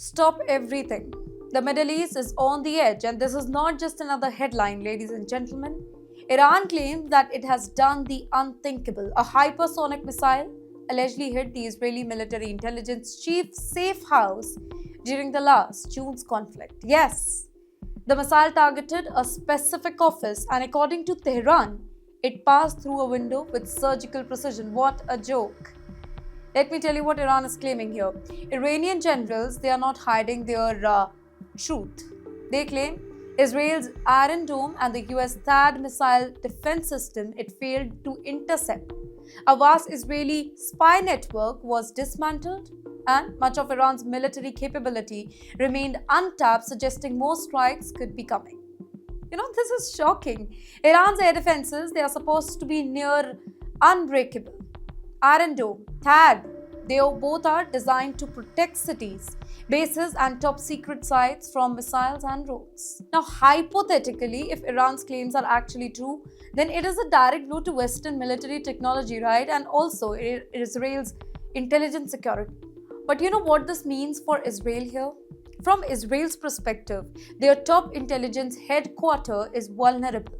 Stop everything. The Middle East is on the edge, and this is not just another headline, ladies and gentlemen. Iran claims that it has done the unthinkable. A hypersonic missile allegedly hit the Israeli military intelligence chief safe house during the last June's conflict. Yes, the missile targeted a specific office, and according to Tehran, it passed through a window with surgical precision. What a joke! Let me tell you what Iran is claiming here. Iranian generals, they are not hiding their truth. They claim Israel's Iron Dome and the US THAAD missile defense system, it failed to intercept. A vast Israeli spy network was dismantled, and much of Iran's military capability remained untapped, suggesting more strikes could be coming. This is shocking. Iran's air defenses, they are supposed to be near unbreakable. Iron Dome, THAAD, they both are designed to protect cities, bases, and top secret sites from missiles and drones. Now, hypothetically, if Iran's claims are actually true, then it is a direct blow to Western military technology, right? And also Israel's intelligence security. But you know what this means for Israel here? From Israel's perspective, their top intelligence headquarters is vulnerable.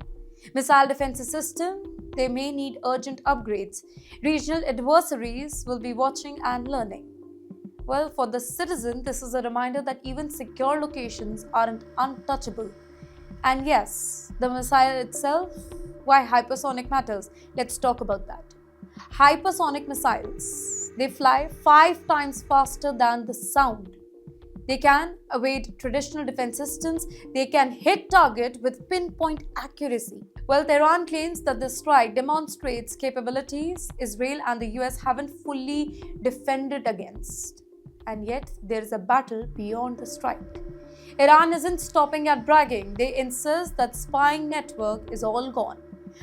Missile defense system, they may need urgent upgrades. Regional adversaries will be watching and learning. Well, for the citizen, this is a reminder that even secure locations aren't untouchable. And yes, the missile itself, why hypersonic matters, let's talk about that. Hypersonic missiles, they fly 5 times faster than the sound. They can evade traditional defense systems. They can hit target with pinpoint accuracy. Well, Tehran claims that this strike demonstrates capabilities Israel and the US haven't fully defended against. And yet, there is a battle beyond the strike. Iran isn't stopping at bragging. They insist that spying network is all gone.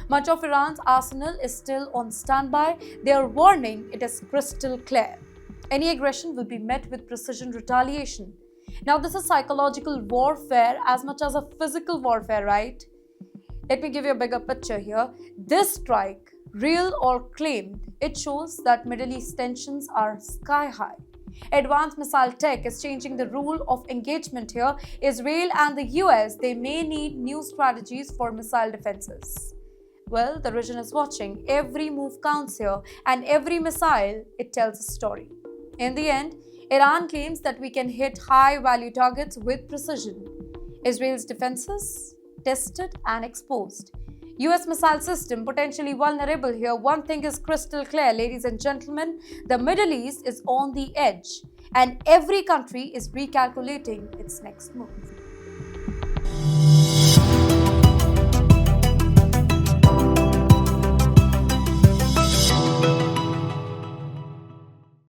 Much of Iran's arsenal is still on standby. They are warning it is crystal clear. Any aggression will be met with precision retaliation. Now, this is psychological warfare as much as a physical warfare, right? Let me give you a bigger picture here. This strike, real or claimed, it shows that Middle East tensions are sky high. Advanced missile tech is changing the rule of engagement here. Israel and the US, they may need new strategies for missile defenses. Well, the region is watching. Every move counts here, and every missile, it tells a story. In the end, Iran claims that we can hit high-value targets with precision. Israel's defenses, tested and exposed. US missile system potentially vulnerable here. One thing is crystal clear, ladies and gentlemen, the Middle East is on the edge, and every country is recalculating its next move.